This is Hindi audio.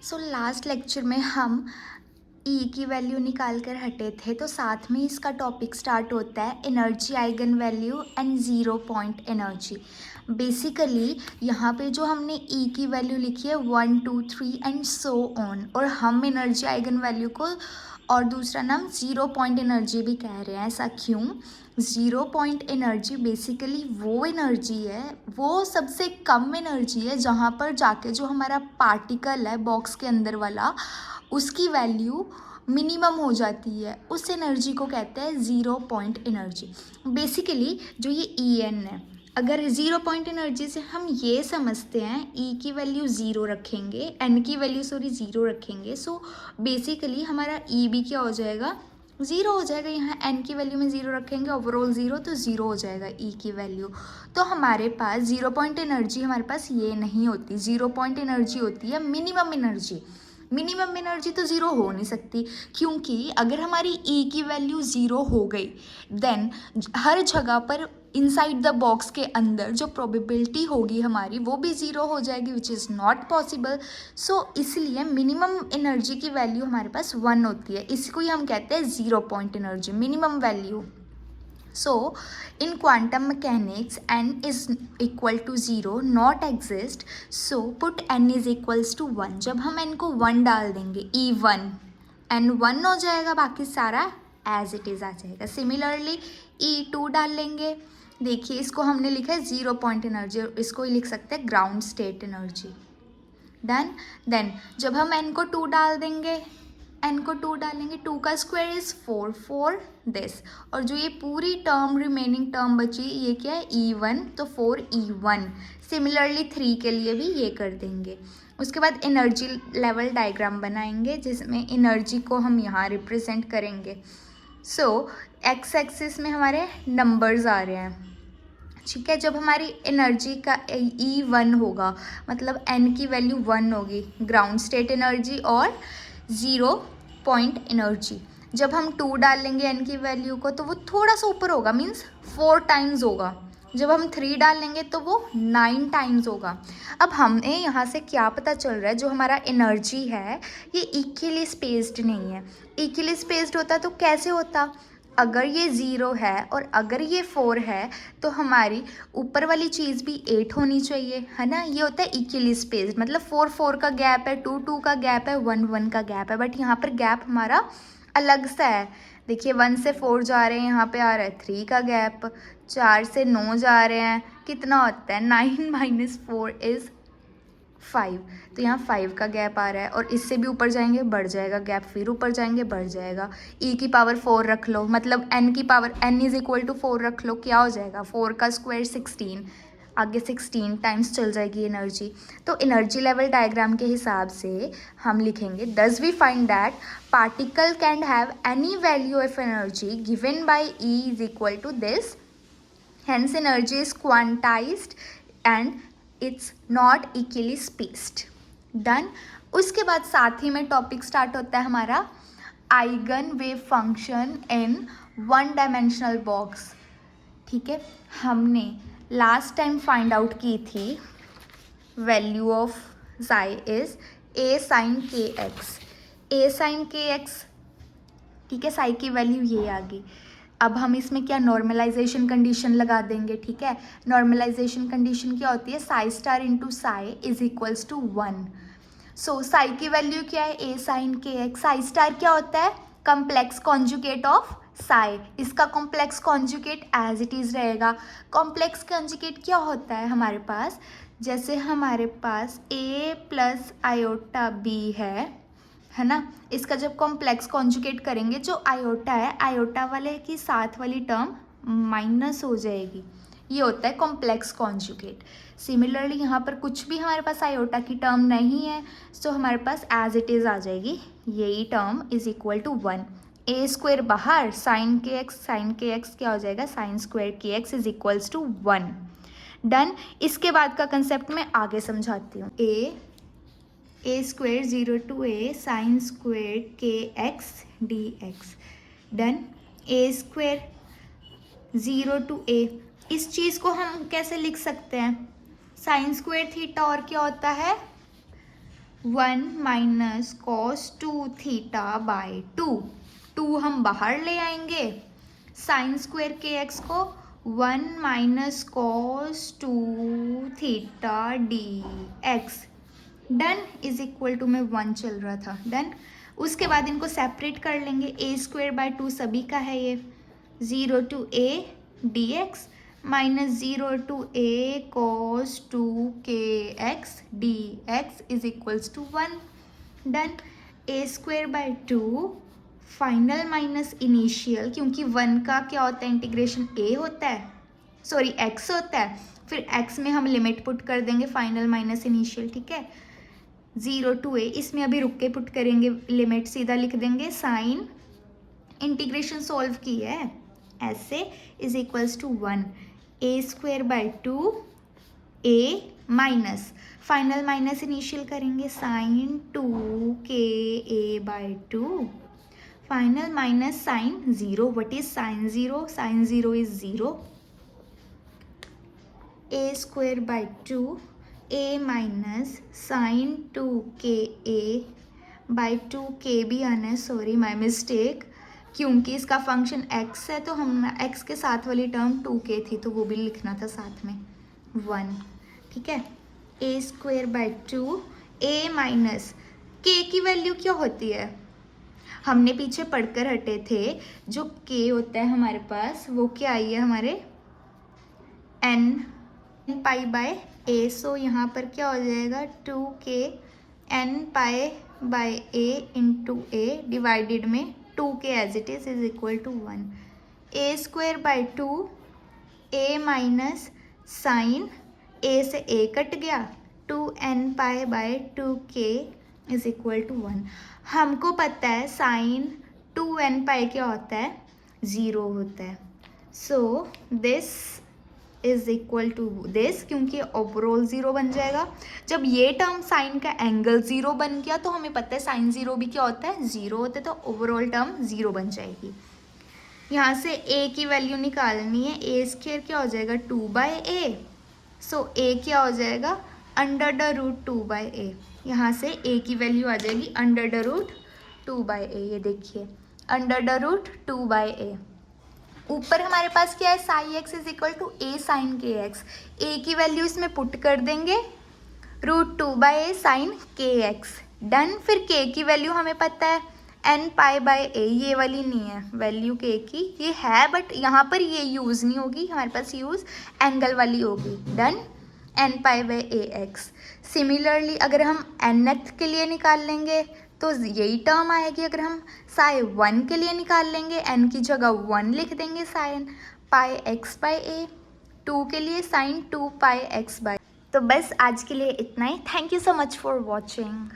सो लास्ट लेक्चर में हम ई की वैल्यू निकाल कर हटे थे, तो साथ में इसका टॉपिक स्टार्ट होता है energy eigen value and zero point energy. Basically यहाँ पे जो हमने ई की वैल्यू लिखी है 1 2 3 एंड सो ऑन, और हम एनर्जी आइगन वैल्यू को और दूसरा नाम ज़ीरो पॉइंट एनर्जी भी कह रहे हैं। ऐसा क्यों? ज़ीरो पॉइंट एनर्जी बेसिकली वो एनर्जी है, वो सबसे कम एनर्जी है जहाँ पर जाके जो हमारा पार्टिकल है बॉक्स के अंदर वाला, उसकी वैल्यू मिनिमम हो जाती है। उस एनर्जी को कहते हैं ज़ीरो पॉइंट एनर्जी। बेसिकली जो ये ई एन है, अगर ज़ीरो पॉइंट एनर्जी से हम ये समझते हैं ई की वैल्यू ज़ीरो रखेंगे, एन की वैल्यू ज़ीरो रखेंगे, सो बेसिकली हमारा ई भी क्या हो जाएगा? ज़ीरो हो जाएगा। यहाँ एन की वैल्यू में ज़ीरो रखेंगे, ओवरऑल ज़ीरो, तो ज़ीरो हो जाएगा ई की वैल्यू। तो हमारे पास ज़ीरो पॉइंट एनर्जी हमारे पास ये नहीं होती। ज़ीरो पॉइंट एनर्जी होती है मिनिमम एनर्जी। मिनिमम एनर्जी तो ज़ीरो हो नहीं सकती, क्योंकि अगर हमारी ई की वैल्यू ज़ीरो हो गई देन हर जगह पर इनसाइड द बॉक्स के अंदर जो प्रोबेबिलिटी होगी हमारी वो भी ज़ीरो हो जाएगी, विच इज़ नॉट पॉसिबल। सो इसलिए मिनिमम एनर्जी की वैल्यू हमारे पास 1 होती है। इसको ही हम कहते हैं zero point energy, minimum value. So, in quantum mechanics, n is equal to 0, not exist. So, put n is equals to 1. जब हम n को 1 डाल देंगे, E1, n 1 हो जाएगा, बाकी सारा एज इट इज़ आ जाएगा। सिमिलरली E2 डाल लेंगे, देखिए इसको हमने लिखा है ज़ीरो पॉइंट एनर्जी, और इसको ही लिख सकते हैं ground state energy. Done. Then जब हम n को 2 डाल देंगे, n को 2 डालेंगे, 2 का स्क्वायर इज़ 4 4 दिस, और जो ये पूरी टर्म रिमेनिंग टर्म बची ये क्या है? E1, तो 4 E1। सिमिलरली 3 के लिए भी ये कर देंगे। उसके बाद एनर्जी लेवल डायग्राम बनाएंगे जिसमें एनर्जी को हम यहाँ रिप्रेजेंट करेंगे। सो एक्स एक्सिस में हमारे नंबर्स आ रहे हैं, ठीक है। जब हमारी एनर्जी का E1 होगा, मतलब n की वैल्यू 1 होगी, ग्राउंड स्टेट एनर्जी और ज़ीरो पॉइंट एनर्जी। जब हम 2 डाल लेंगे n की वैल्यू को, तो वो थोड़ा सा ऊपर होगा, मीन्स 4 टाइम्स होगा। जब हम 3 डाल लेंगे तो वो 9 टाइम्स होगा। अब हमें यहाँ से क्या पता चल रहा है, जो हमारा एनर्जी है ये इक्वली स्पेस्ड नहीं है। इक्वली स्पेस्ड होता तो कैसे होता? अगर ये 0 है और अगर ये 4 है तो हमारी ऊपर वाली चीज़ भी 8 होनी चाहिए, है ना। ये होता है इक्वली स्पेस्ड, मतलब 4 4 का गैप है, 2 2 का गैप है, 1 1 का गैप है। बट यहाँ पर गैप हमारा अलग सा है। देखिए 1 से 4 जा रहे हैं, यहाँ पे आ रहा है 3 का गैप। 4 से 9 जा रहे हैं, कितना होता है? 9 माइनस 4 इज़ 5, तो यहाँ 5 का गैप आ रहा है। और इससे भी ऊपर जाएंगे बढ़ जाएगा गैप, फिर ऊपर जाएंगे बढ़ जाएगा। e की पावर 4 रख लो, मतलब n की power n is equal to 4 रख लो, क्या हो जाएगा? 4 का स्क्वायर 16, आगे 16 टाइम्स चल जाएगी एनर्जी। तो एनर्जी लेवल डायग्राम के हिसाब से हम लिखेंगे, thus we find that particle can have any value of energy given by e is equal to this, hence energy is quantized and it's not equally spaced. Done. उसके बाद साथ ही में टॉपिक स्टार्ट होता है हमारा eigen wave function in one dimensional box, ठीक है। हमने लास्ट टाइम फाइंड आउट की थी value of Sai is a sin kx, a sin kx, ठीक है। साई की वैल्यू ये आ गई। अब हम इसमें क्या नॉर्मलाइजेशन कंडीशन लगा देंगे, ठीक है। नॉर्मलाइजेशन कंडीशन क्या होती है? Psi star into psi is equals to 1। So psi की वैल्यू क्या है? A sine k x. Psi star क्या होता है? Complex conjugate of psi. इसका complex conjugate as it is रहेगा। कॉम्प्लेक्स कॉन्जुगेट क्या होता है हमारे पास? जैसे हमारे पास a प्लस आयोटा b है ना। इसका जब कॉम्प्लेक्स कॉन्जुगेट करेंगे, जो आयोटा है, आयोटा वाले की साथ वाली टर्म माइनस हो जाएगी। ये होता है कॉम्प्लेक्स कॉन्जुगेट। सिमिलरली यहाँ पर कुछ भी हमारे पास आयोटा की टर्म नहीं है, सो हमारे पास एज इट इज़ आ जाएगी यही term is equal to 1। A square बाहर, साइन के एक्स क्या हो जाएगा? Sine square k x is equals to 1। Done. इसके बाद का कंसेप्ट मैं आगे समझाती हूँ। A square 0 to a sine square k x d x. Done. A square 0 to a, इस चीज़ को हम कैसे लिख सकते हैं? साइन स्क्वायर थीटा और क्या होता है? 1 माइनस कॉस 2 थीटा बाय 2 हम बाहर ले आएंगे, साइन स्क्वायर के एक्स को 1 minus cos 2 theta d x, done is equal to में 1 चल रहा था, डन। उसके बाद इनको सेपरेट कर लेंगे, ए स्क्वायर बाय 2 सभी का है ये, 0 to a d x minus 0 to a cos 2 k x d x is equals to 1, done. A square by 2 final minus initial, क्योंकि 1 का क्या होता है इंटीग्रेशन ए होता है, सॉरी एक्स होता है, फिर एक्स में हम लिमिट पुट कर देंगे फाइनल माइनस इनिशियल, ठीक है। 0 टू ए, इसमें अभी रुक के पुट करेंगे लिमिट, सीधा लिख देंगे साइन इंटीग्रेशन सॉल्व की है ऐसे is equals to 1, A square by 2 A minus final minus initial करेंगे sine 2 k A by 2 final minus sine 0, what is sine 0, sine 0 is 0, A square by 2 A minus sine 2 k A by 2 के भी आना है, सॉरी माय मिस्टेक, क्योंकि इसका फंक्शन x है तो हम x के साथ वाली टर्म 2k थी तो वो भी लिखना था साथ में 1, ठीक है। A square by 2 A minus k की वैल्यू क्या होती है, हमने पीछे पढ़कर हटे थे, जो k होता है हमारे पास वो क्या आई है हमारे n pi by a, so यहाँ पर क्या हो जाएगा 2k n pi by a into a divided में 2k as it is equal to 1, A square by 2 A minus sine a से a कट गया 2n pi by 2k is equal to 1। हमको पता है साइन 2n पाई क्या होता है, 0 होता है, so this is equal to this, क्योंकि ओवरऑल 0 बन जाएगा। जब ये टर्म साइन का एंगल 0 बन गया तो हमें पता है साइन 0 भी क्या होता है, 0 होता है, तो ओवरऑल टर्म 0 बन जाएगी। यहाँ से a की वैल्यू निकालनी है, ए स्क्वायर क्या हो जाएगा 2 बाई ए, सो a क्या हो जाएगा under the root 2 by a, यहाँ से a की वैल्यू आ जाएगी under the root 2 by a, ये देखिए under the root 2 by a. ऊपर हमारे पास क्या है psi x is equal to a sine k x, a की वैल्यू इसमें पुट कर देंगे root 2 by a sine k x, done. फिर के की वैल्यू हमें पता है एन पाई बाई ए, ये वाली नहीं है वैल्यू के की, ये है बट यहाँ पर ये यूज़ नहीं होगी, हमारे पास यूज़ एंगल वाली होगी, done. N pi by a x. Similarly अगर हम nth के लिए निकाल लेंगे तो यही टर्म आएगी, अगर हम साई 1 के लिए निकाल लेंगे n की जगह 1 लिख देंगे साइन पाई एक्स बाई ए, 2 के लिए साइन 2 पाई एक्स बाई। तो बस आज के लिए इतना ही, thank you so much for watching.